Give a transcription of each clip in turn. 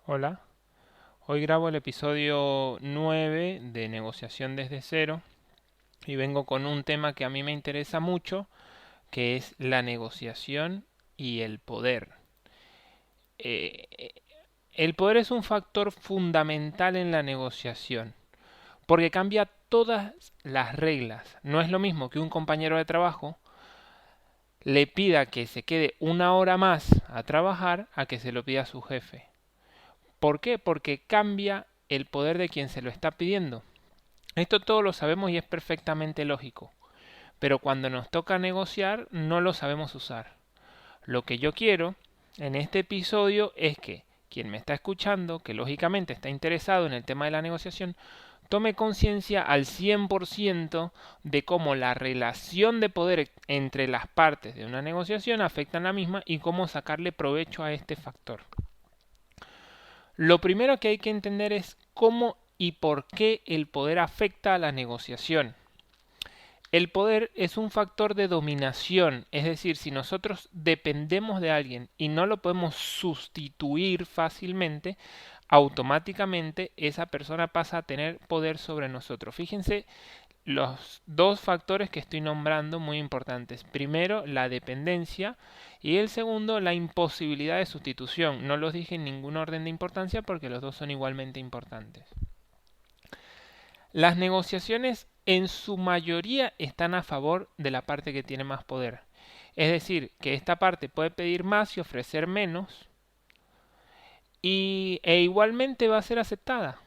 Hola, hoy grabo el episodio 9 de Negociación desde cero y vengo con un tema que a mí me interesa mucho, que es la negociación y el poder. Eh, el poder es un factor fundamental en la negociación, porque cambia todas las reglas. No es lo mismo que un compañero de trabajo le pida que se quede una hora más a trabajar a que se lo pida a su jefe. ¿Por qué? Porque cambia el poder de quien se lo está pidiendo. Esto todos lo sabemos y es perfectamente lógico, pero cuando nos toca negociar no lo sabemos usar. Lo que yo quiero en este episodio es que quien me está escuchando, que lógicamente está interesado en el tema de la negociación, tome conciencia al 100% de cómo la relación de poder entre las partes de una negociación afecta a la misma y cómo sacarle provecho a este factor. Lo primero que hay que entender es cómo y por qué el poder afecta a la negociación. El poder es un factor de dominación, es decir, si nosotros dependemos de alguien y no lo podemos sustituir fácilmente, automáticamente esa persona pasa a tener poder sobre nosotros. Fíjense los dos factores que estoy nombrando muy importantes. Primero, la dependencia y el segundo, la imposibilidad de sustitución. No los dije en ningún orden de importancia porque los dos son igualmente importantes. Las negociaciones en su mayoría están a favor de la parte que tiene más poder. Es decir, que esta parte puede pedir más y ofrecer menos e igualmente va a ser aceptada.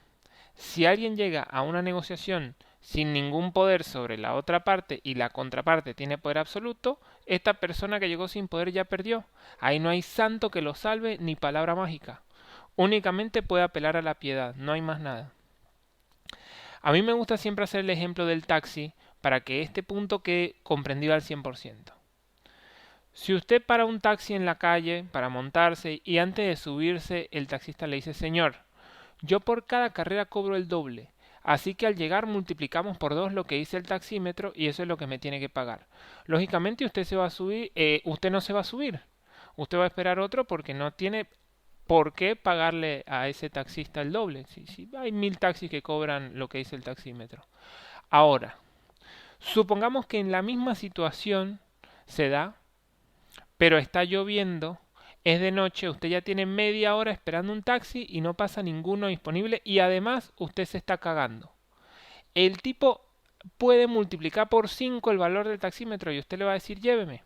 Si alguien llega a una negociación sin ningún poder sobre la otra parte y la contraparte tiene poder absoluto, esta persona que llegó sin poder ya perdió. Ahí no hay santo que lo salve ni palabra mágica. Únicamente puede apelar a la piedad, no hay más nada. A mí me gusta siempre hacer el ejemplo del taxi para que este punto quede comprendido al 100%. Si usted para un taxi en la calle para montarse y antes de subirse el taxista le dice: señor, yo por cada carrera cobro el doble, así que al llegar multiplicamos por 2 lo que dice el taxímetro y eso es lo que me tiene que pagar. Lógicamente usted se va a subir, usted no se va a subir, usted va a esperar otro porque no tiene por qué pagarle a ese taxista el doble. Si hay 1000 taxis que cobran lo que dice el taxímetro. Ahora, supongamos que en la misma situación se da, pero está lloviendo, es de noche, usted ya tiene media hora esperando un taxi y no pasa ninguno disponible y además usted se está cagando. El tipo puede multiplicar por 5 el valor del taxímetro y usted le va a decir: lléveme.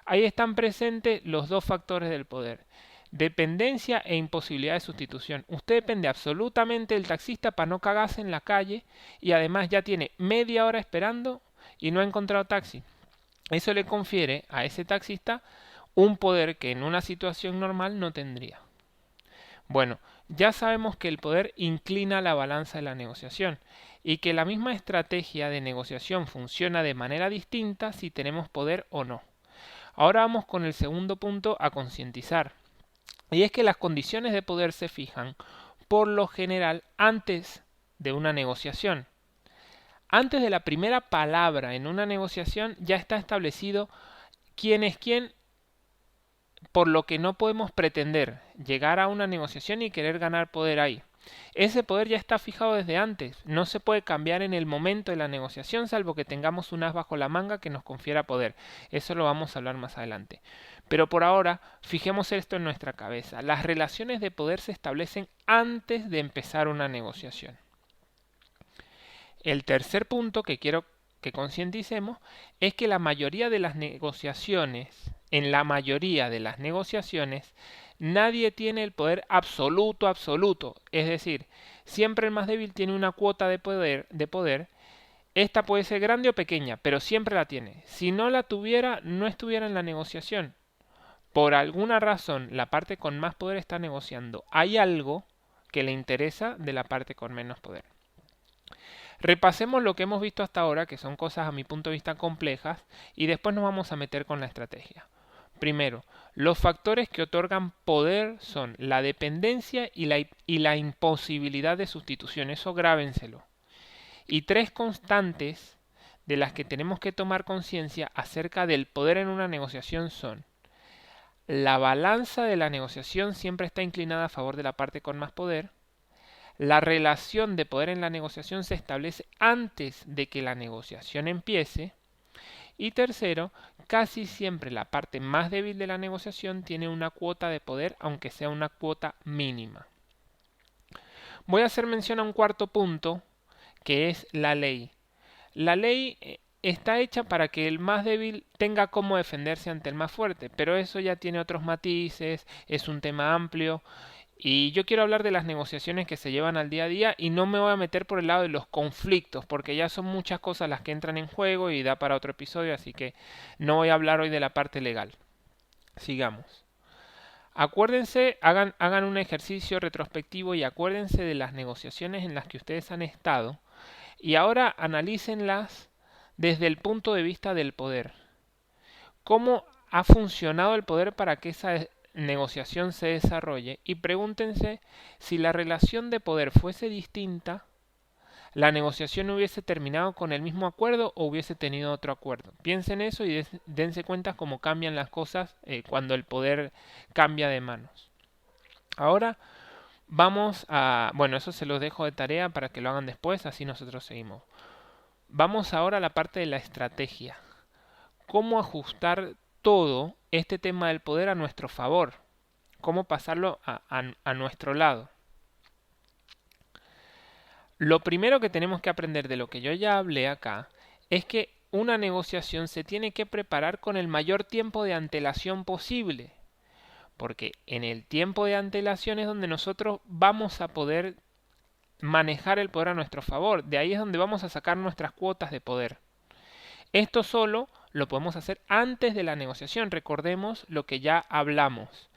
Ahí están presentes los dos factores del poder: dependencia e imposibilidad de sustitución. Usted depende absolutamente del taxista para no cagarse en la calle y además ya tiene media hora esperando y no ha encontrado taxi. Eso le confiere a ese taxista un poder que en una situación normal no tendría. Bueno, ya sabemos que el poder inclina la balanza de la negociación y que la misma estrategia de negociación funciona de manera distinta si tenemos poder o no. Ahora vamos con el segundo punto a concientizar. Y es que las condiciones de poder se fijan por lo general antes de una negociación. Antes de la primera palabra en una negociación ya está establecido quién es quién, por lo que no podemos pretender llegar a una negociación y querer ganar poder ahí. Ese poder ya está fijado desde antes, no se puede cambiar en el momento de la negociación salvo que tengamos un as bajo la manga que nos confiera poder. Eso lo vamos a hablar más adelante. Pero por ahora, fijemos esto en nuestra cabeza. Las relaciones de poder se establecen antes de empezar una negociación. El tercer punto que quiero que concienticemos es que la mayoría de las negociaciones, en la mayoría de las negociaciones, nadie tiene el poder absoluto, absoluto. Es decir, siempre el más débil tiene una cuota de poder. Esta puede ser grande o pequeña, pero siempre la tiene. Si no la tuviera, no estuviera en la negociación. Por alguna razón, la parte con más poder está negociando. Hay algo que le interesa de la parte con menos poder. Repasemos lo que hemos visto hasta ahora, que son cosas a mi punto de vista complejas, y después nos vamos a meter con la estrategia. Primero, los factores que otorgan poder son la dependencia y la imposibilidad de sustitución. Eso grábenselo. Y tres constantes de las que tenemos que tomar conciencia acerca del poder en una negociación son: la balanza de la negociación siempre está inclinada a favor de la parte con más poder. La relación de poder en la negociación se establece antes de que la negociación empiece. Y tercero, casi siempre la parte más débil de la negociación tiene una cuota de poder, aunque sea una cuota mínima. Voy a hacer mención a un cuarto punto, que es la ley. La ley está hecha para que el más débil tenga cómo defenderse ante el más fuerte, pero eso ya tiene otros matices, es un tema amplio. Y yo quiero hablar de las negociaciones que se llevan al día a día y no me voy a meter por el lado de los conflictos, porque ya son muchas cosas las que entran en juego y da para otro episodio, así que no voy a hablar hoy de la parte legal. Sigamos. Acuérdense, hagan un ejercicio retrospectivo y acuérdense de las negociaciones en las que ustedes han estado y ahora analícenlas desde el punto de vista del poder. ¿Cómo ha funcionado el poder para que esa negociación se desarrolle? Y pregúntense si la relación de poder fuese distinta, la negociación hubiese terminado con el mismo acuerdo o hubiese tenido otro acuerdo. Piensen eso y dense cuenta cómo cambian las cosas cuando el poder cambia de manos. Ahora vamos a... Bueno, eso se los dejo de tarea para que lo hagan después, así nosotros seguimos. Vamos ahora a la parte de la estrategia. ¿Cómo ajustar todo este tema del poder a nuestro favor? ¿Cómo pasarlo a nuestro lado? Lo primero que tenemos que aprender de lo que yo ya hablé acá es que una negociación se tiene que preparar con el mayor tiempo de antelación posible. Porque en el tiempo de antelación es donde nosotros vamos a poder manejar el poder a nuestro favor. De ahí es donde vamos a sacar nuestras cuotas de poder. Esto solo lo podemos hacer antes de la negociación. Recordemos lo que ya hablamos,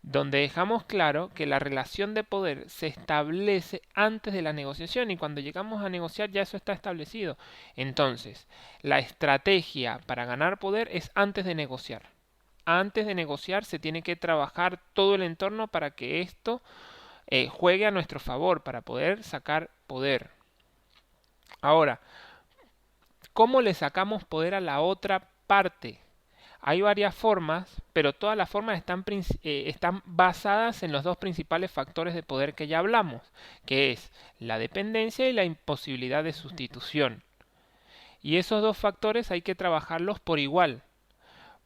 donde dejamos claro que la relación de poder se establece antes de la negociación y cuando llegamos a negociar ya eso está establecido. Entonces, la estrategia para ganar poder es antes de negociar. Antes de negociar se tiene que trabajar todo el entorno para que esto juegue a nuestro favor, para poder sacar poder. Ahora, ¿cómo le sacamos poder a la otra parte? Hay varias formas, pero todas las formas están basadas en los dos principales factores de poder que ya hablamos, que es la dependencia y la imposibilidad de sustitución. Y esos dos factores hay que trabajarlos por igual,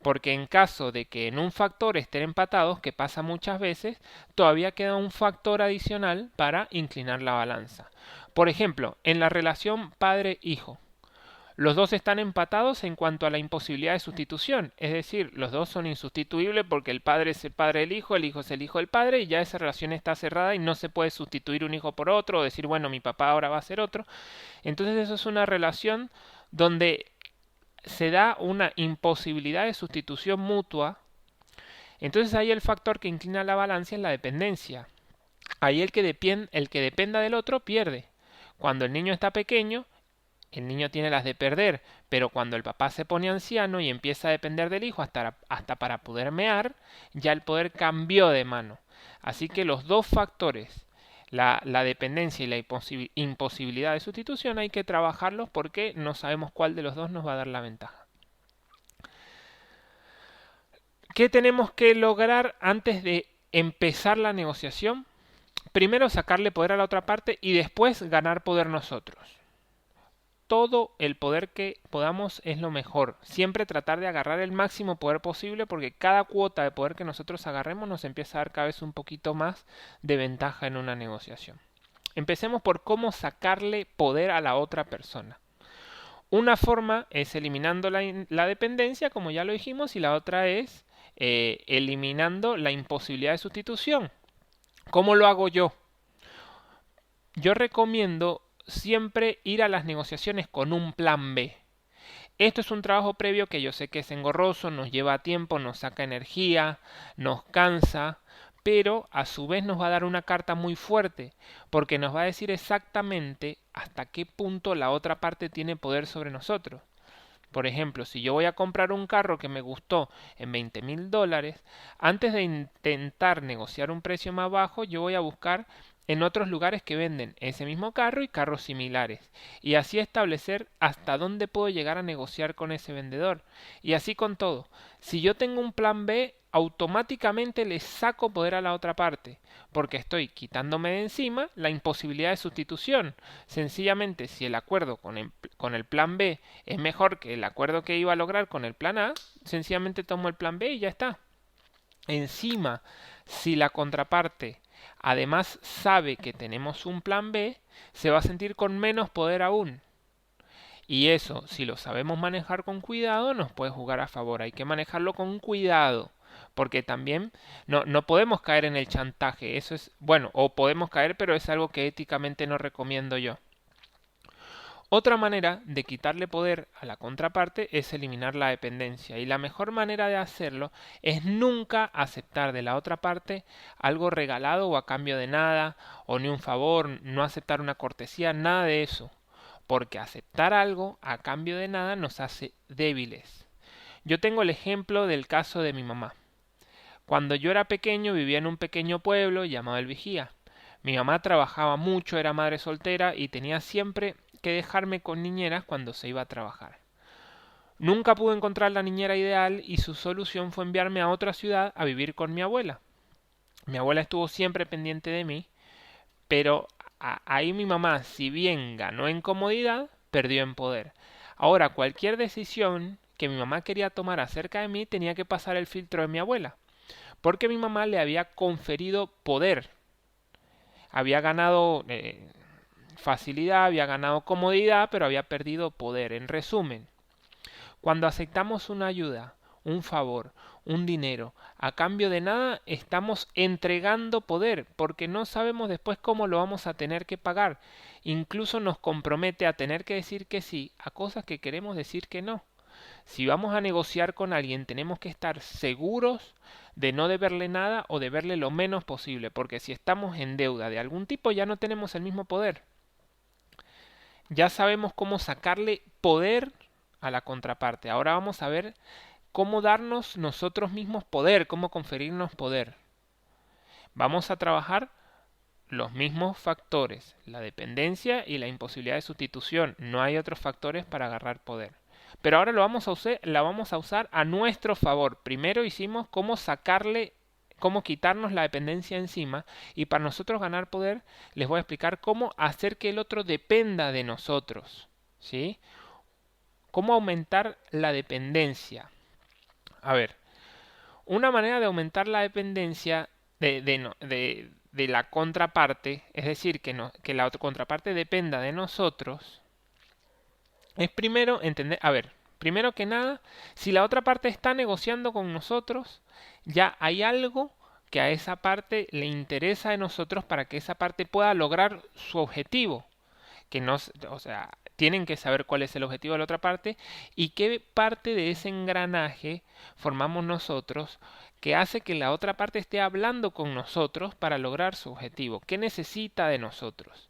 porque en caso de que en un factor estén empatados, que pasa muchas veces, todavía queda un factor adicional para inclinar la balanza. Por ejemplo, en la relación padre-hijo. Los dos están empatados en cuanto a la imposibilidad de sustitución, es decir, los dos son insustituibles porque el padre es el padre del hijo es el hijo del padre y ya esa relación está cerrada y no se puede sustituir un hijo por otro o decir, bueno, mi papá ahora va a ser otro. Entonces eso es una relación donde se da una imposibilidad de sustitución mutua. Entonces ahí el factor que inclina la balanza es la dependencia. Ahí el que dependa del otro pierde. Cuando el niño está pequeño, el niño tiene las de perder, pero cuando el papá se pone anciano y empieza a depender del hijo hasta para poder mear, ya el poder cambió de mano. Así que los dos factores, la dependencia y la imposibilidad de sustitución, hay que trabajarlos porque no sabemos cuál de los dos nos va a dar la ventaja. ¿Qué tenemos que lograr antes de empezar la negociación? Primero sacarle poder a la otra parte y después ganar poder nosotros. Todo el poder que podamos es lo mejor. Siempre tratar de agarrar el máximo poder posible porque cada cuota de poder que nosotros agarremos nos empieza a dar cada vez un poquito más de ventaja en una negociación. Empecemos por cómo sacarle poder a la otra persona. Una forma es eliminando la dependencia, como ya lo dijimos, y la otra es eliminando la imposibilidad de sustitución. ¿Cómo lo hago yo? Yo recomiendo siempre ir a las negociaciones con un plan B. Esto es un trabajo previo que yo sé que es engorroso, nos lleva tiempo, nos saca energía, nos cansa, pero a su vez nos va a dar una carta muy fuerte, porque nos va a decir exactamente hasta qué punto la otra parte tiene poder sobre nosotros. Por ejemplo, si yo voy a comprar un carro que me gustó en $20,000, antes de intentar negociar un precio más bajo, yo voy a buscar en otros lugares que venden ese mismo carro y carros similares, y así establecer hasta dónde puedo llegar a negociar con ese vendedor. Y así con todo. Si yo tengo un plan B, automáticamente le saco poder a la otra parte, porque estoy quitándome de encima la imposibilidad de sustitución. Sencillamente, si el acuerdo con el plan B es mejor que el acuerdo que iba a lograr con el plan A, sencillamente tomo el plan B y ya está. Encima, si la contraparte además sabe que tenemos un plan B, se va a sentir con menos poder aún. Y eso, si lo sabemos manejar con cuidado, nos puede jugar a favor. Hay que manejarlo con cuidado. Porque también no podemos caer en el chantaje. Eso es, bueno, o podemos caer, pero es algo que éticamente no recomiendo yo. Otra manera de quitarle poder a la contraparte es eliminar la dependencia, y la mejor manera de hacerlo es nunca aceptar de la otra parte algo regalado o a cambio de nada, o ni un favor, no aceptar una cortesía, nada de eso, porque aceptar algo a cambio de nada nos hace débiles. Yo tengo el ejemplo del caso de mi mamá. Cuando yo era pequeño vivía en un pequeño pueblo llamado El Vigía. Mi mamá trabajaba mucho, era madre soltera y tenía siempre que dejarme con niñeras cuando se iba a trabajar. Nunca pude encontrar la niñera ideal y su solución fue enviarme a otra ciudad a vivir con mi abuela. Mi abuela estuvo siempre pendiente de mí, pero ahí mi mamá, si bien ganó en comodidad, perdió en poder. Ahora, cualquier decisión que mi mamá quería tomar acerca de mí tenía que pasar el filtro de mi abuela, porque mi mamá le había conferido poder. Había ganado facilidad, había ganado comodidad, pero había perdido poder. En resumen, cuando aceptamos una ayuda, un favor, un dinero, a cambio de nada, estamos entregando poder, porque no sabemos después cómo lo vamos a tener que pagar. Incluso nos compromete a tener que decir que sí a cosas que queremos decir que no. Si vamos a negociar con alguien, tenemos que estar seguros de no deberle nada o deberle lo menos posible, porque si estamos en deuda de algún tipo ya no tenemos el mismo poder. Ya sabemos cómo sacarle poder a la contraparte. Ahora vamos a ver cómo darnos nosotros mismos poder, cómo conferirnos poder. Vamos a trabajar los mismos factores, la dependencia y la imposibilidad de sustitución. No hay otros factores para agarrar poder. Pero ahora la vamos a usar a nuestro favor. Primero hicimos cómo quitarnos la dependencia encima, y para nosotros ganar poder les voy a explicar cómo hacer que el otro dependa de nosotros, ¿sí? Cómo aumentar la dependencia. A ver, una manera de aumentar la dependencia de la contraparte, es decir, que la otra contraparte dependa de nosotros, es primero entender, a ver, primero que nada, si la otra parte está negociando con nosotros, ya hay algo que a esa parte le interesa de nosotros para que esa parte pueda lograr su objetivo. O sea, tienen que saber cuál es el objetivo de la otra parte y qué parte de ese engranaje formamos nosotros que hace que la otra parte esté hablando con nosotros para lograr su objetivo. ¿Qué necesita de nosotros?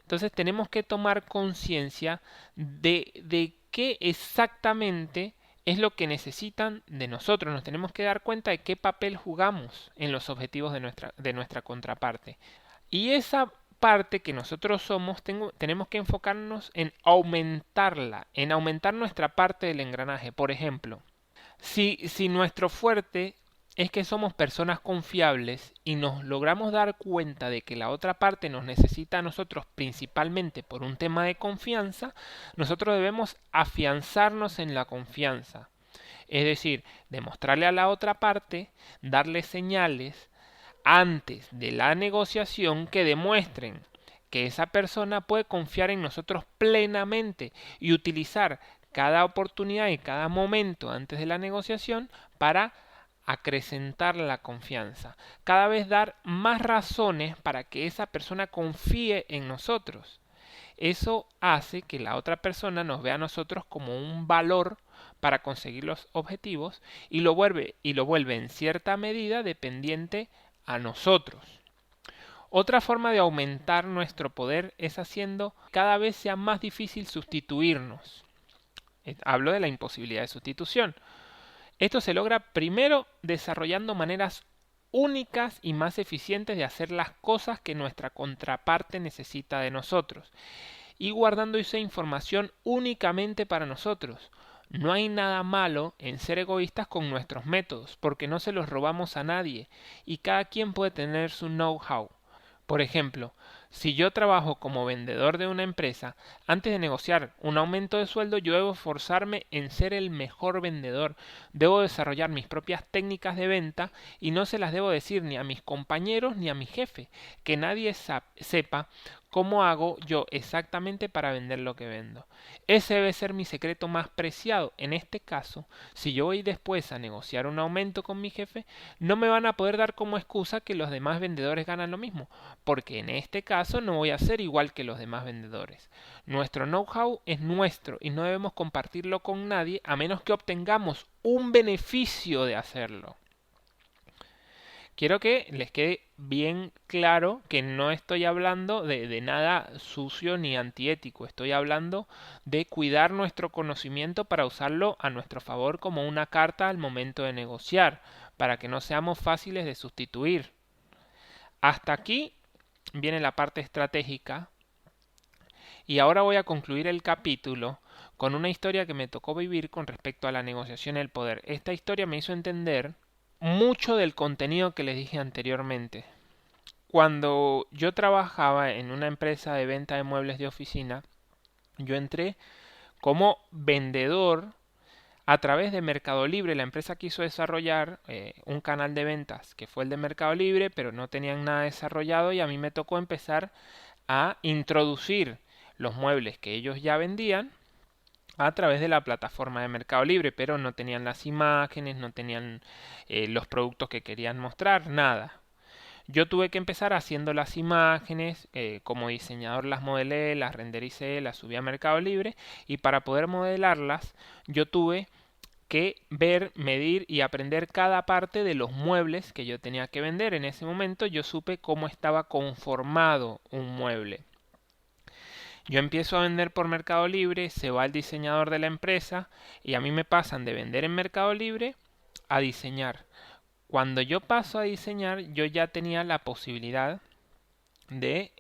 Entonces tenemos que tomar conciencia de qué exactamente es lo que necesitan de nosotros. Nos tenemos que dar cuenta de qué papel jugamos en los objetivos de nuestra contraparte. Y esa parte que nosotros somos, tenemos que enfocarnos en aumentarla, en aumentar nuestra parte del engranaje. Por ejemplo, si nuestro fuerte es que somos personas confiables y nos logramos dar cuenta de que la otra parte nos necesita a nosotros principalmente por un tema de confianza, nosotros debemos afianzarnos en la confianza. Es decir, demostrarle a la otra parte, darle señales antes de la negociación que demuestren que esa persona puede confiar en nosotros plenamente y utilizar cada oportunidad y cada momento antes de la negociación para acrecentar la confianza. Cada vez dar más razones para que esa persona confíe en nosotros. Eso hace que la otra persona nos vea a nosotros como un valor para conseguir los objetivos y lo vuelve en cierta medida dependiente a nosotros. Otra forma de aumentar nuestro poder es haciendo cada vez sea más difícil sustituirnos. Hablo de la imposibilidad de sustitución. Esto se logra primero desarrollando maneras únicas y más eficientes de hacer las cosas que nuestra contraparte necesita de nosotros, y guardando esa información únicamente para nosotros. No hay nada malo en ser egoístas con nuestros métodos, porque no se los robamos a nadie, y cada quien puede tener su know-how. Por ejemplo, si yo trabajo como vendedor de una empresa, antes de negociar un aumento de sueldo, yo debo esforzarme en ser el mejor vendedor. Debo desarrollar mis propias técnicas de venta y no se las debo decir ni a mis compañeros ni a mi jefe. Que nadie sepa cómo hago yo exactamente para vender lo que vendo. Ese debe ser mi secreto más preciado. En este caso, si yo voy después a negociar un aumento con mi jefe, no me van a poder dar como excusa que los demás vendedores ganan lo mismo, porque en este caso no voy a ser igual que los demás vendedores. Nuestro know-how es nuestro y no debemos compartirlo con nadie a menos que obtengamos un beneficio de hacerlo. Quiero que les quede bien claro que no estoy hablando de nada sucio ni antiético. Estoy hablando de cuidar nuestro conocimiento para usarlo a nuestro favor como una carta al momento de negociar, para que no seamos fáciles de sustituir. Hasta aquí viene la parte estratégica y ahora voy a concluir el capítulo con una historia que me tocó vivir con respecto a la negociación y el poder. Esta historia me hizo entender mucho del contenido que les dije anteriormente. Cuando yo trabajaba en una empresa de venta de muebles de oficina, yo entré como vendedor a través de Mercado Libre. La empresa quiso desarrollar un canal de ventas que fue el de Mercado Libre, pero no tenían nada desarrollado y a mí me tocó empezar a introducir los muebles que ellos ya vendían a través de la plataforma de Mercado Libre, pero no tenían las imágenes, no tenían los productos que querían mostrar, nada. Yo tuve que empezar haciendo las imágenes, como diseñador las modelé, las rendericé, las subí a Mercado Libre y para poder modelarlas yo tuve que ver, medir y aprender cada parte de los muebles que yo tenía que vender. En ese momento yo supe cómo estaba conformado un mueble. Yo empiezo a vender por Mercado Libre, se va el diseñador de la empresa y a mí me pasan de vender en Mercado Libre a diseñar. Cuando yo paso a diseñar, yo ya tenía la posibilidad de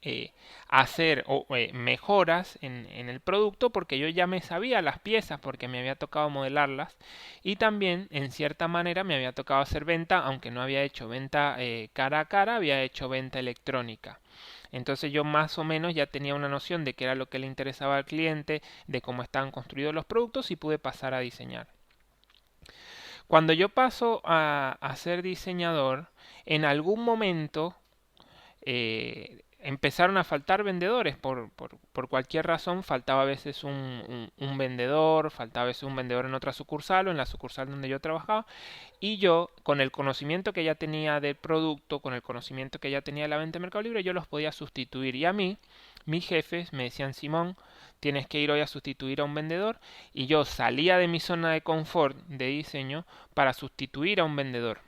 hacer mejoras en el producto porque yo ya me sabía las piezas porque me había tocado modelarlas y también en cierta manera me había tocado hacer venta, aunque no había hecho venta cara a cara, había hecho venta electrónica. Entonces yo más o menos ya tenía una noción de qué era lo que le interesaba al cliente, de cómo estaban construidos los productos y pude pasar a diseñar. Cuando yo paso a ser diseñador, en algún momento empezaron a faltar vendedores por cualquier razón. Faltaba a veces un vendedor, faltaba a veces un vendedor en otra sucursal o en la sucursal donde yo trabajaba, y yo con el conocimiento que ya tenía del producto, con el conocimiento que ya tenía de la venta de Mercado Libre, yo los podía sustituir. Y a mí, mis jefes me decían: Simón, tienes que ir hoy a sustituir a un vendedor, y yo salía de mi zona de confort de diseño para sustituir a un vendedor.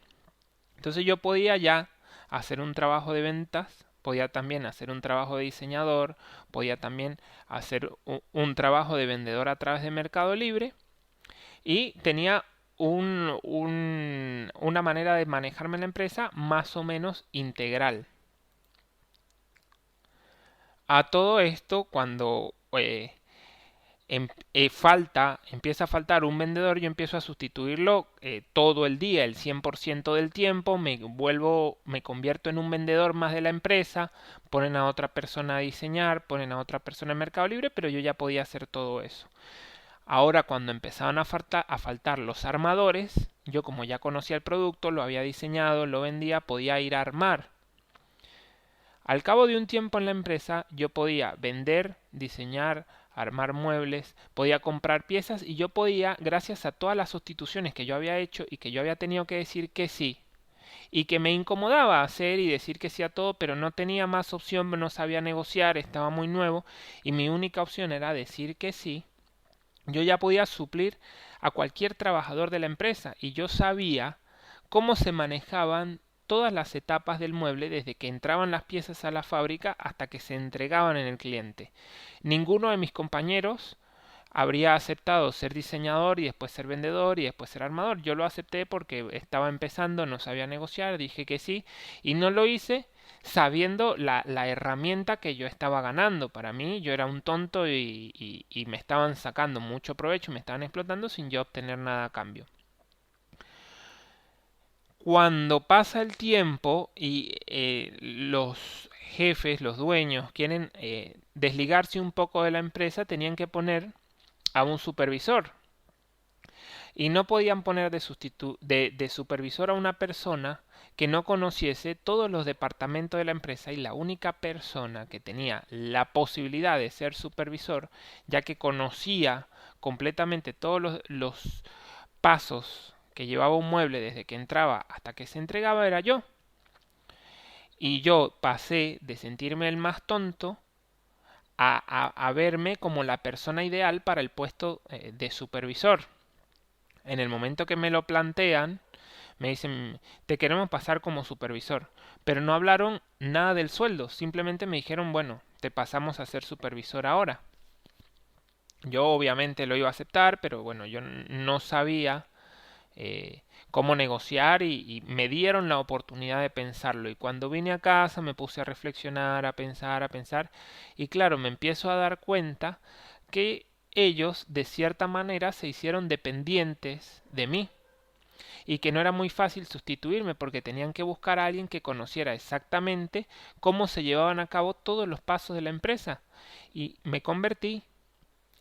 Entonces yo podía ya hacer un trabajo de ventas, podía también hacer un trabajo de diseñador, podía también hacer un trabajo de vendedor a través de Mercado Libre y tenía una manera de manejarme en la empresa más o menos integral. A todo esto, cuando empieza a faltar un vendedor, yo empiezo a sustituirlo todo el día, el 100% del tiempo, me convierto en un vendedor más de la empresa, ponen a otra persona a diseñar, ponen a otra persona en Mercado Libre, pero yo ya podía hacer todo eso. Ahora cuando empezaban a faltar los armadores, yo como ya conocía el producto, lo había diseñado, lo vendía, podía ir a armar. Al cabo de un tiempo en la empresa, yo podía vender, diseñar, armar muebles, podía comprar piezas y yo podía, gracias a todas las sustituciones que yo había hecho y que yo había tenido que decir que sí, y que me incomodaba hacer y decir que sí a todo, pero no tenía más opción, no sabía negociar, estaba muy nuevo y mi única opción era decir que sí, yo ya podía suplir a cualquier trabajador de la empresa y yo sabía cómo se manejaban todas las etapas del mueble desde que entraban las piezas a la fábrica hasta que se entregaban en el cliente. Ninguno de mis compañeros habría aceptado ser diseñador y después ser vendedor y después ser armador. Yo lo acepté porque estaba empezando, no sabía negociar, dije que sí y no lo hice sabiendo la herramienta que yo estaba ganando. Para mí yo era un tonto y me estaban sacando mucho provecho, me estaban explotando sin yo obtener nada a cambio. Cuando pasa el tiempo y los jefes, los dueños, quieren desligarse un poco de la empresa, tenían que poner a un supervisor. Y no podían poner de supervisor a una persona que no conociese todos los departamentos de la empresa, y la única persona que tenía la posibilidad de ser supervisor, ya que conocía completamente todos los pasos que llevaba un mueble desde que entraba hasta que se entregaba, era yo. Y yo pasé de sentirme el más tonto a verme como la persona ideal para el puesto de supervisor. En el momento que me lo plantean, me dicen, te queremos pasar como supervisor. Pero no hablaron nada del sueldo, simplemente me dijeron, bueno, te pasamos a ser supervisor ahora. Yo obviamente lo iba a aceptar, pero bueno, yo no sabía cómo negociar y me dieron la oportunidad de pensarlo. Y cuando vine a casa me puse a reflexionar, a pensar, y claro, me empiezo a dar cuenta que ellos de cierta manera se hicieron dependientes de mí y que no era muy fácil sustituirme porque tenían que buscar a alguien que conociera exactamente cómo se llevaban a cabo todos los pasos de la empresa, y me convertí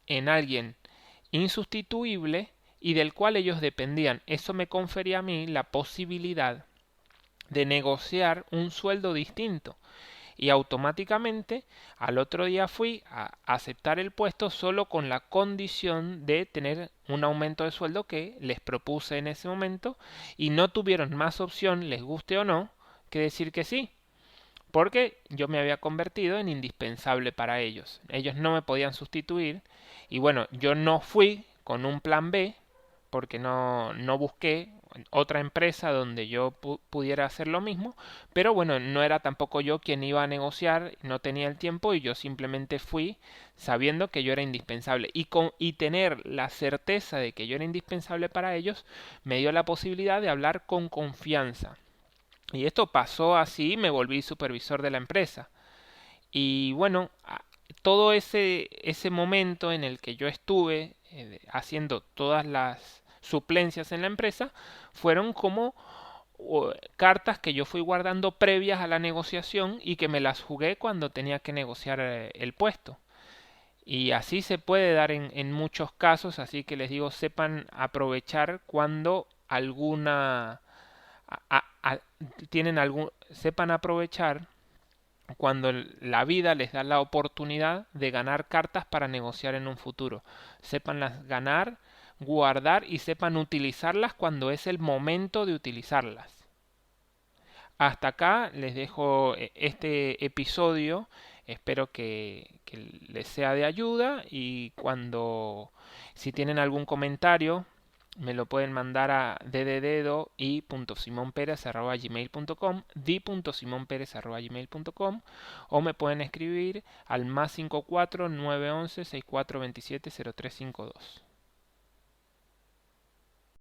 en alguien insustituible y del cual ellos dependían. Eso me confería a mí la posibilidad de negociar un sueldo distinto. Y automáticamente al otro día fui a aceptar el puesto solo con la condición de tener un aumento de sueldo que les propuse en ese momento, y no tuvieron más opción, les guste o no, que decir que sí, porque yo me había convertido en indispensable para ellos. Ellos no me podían sustituir y bueno, yo no fui con un plan B porque no busqué otra empresa donde yo pudiera hacer lo mismo, pero bueno, no era tampoco yo quien iba a negociar, no tenía el tiempo y yo simplemente fui sabiendo que yo era indispensable, y tener la certeza de que yo era indispensable para ellos me dio la posibilidad de hablar con confianza. Y esto pasó así, me volví supervisor de la empresa. Y bueno, todo ese momento en el que yo estuve haciendo todas las suplencias en la empresa fueron como cartas que yo fui guardando previas a la negociación y que me las jugué cuando tenía que negociar el puesto. Y así se puede dar en muchos casos, así que les digo, sepan aprovechar cuando alguna tienen algún, sepan aprovechar cuando la vida les da la oportunidad de ganar cartas para negociar en un futuro. Sépanlas ganar, guardar y sepan utilizarlas cuando es el momento de utilizarlas. Hasta acá les dejo este episodio. Espero que les sea de ayuda, y si tienen algún comentario me lo pueden mandar a dddedo.simonperez@gmail.com, di.simonperez@gmail.com, o me pueden escribir al +54 911 6427 0352.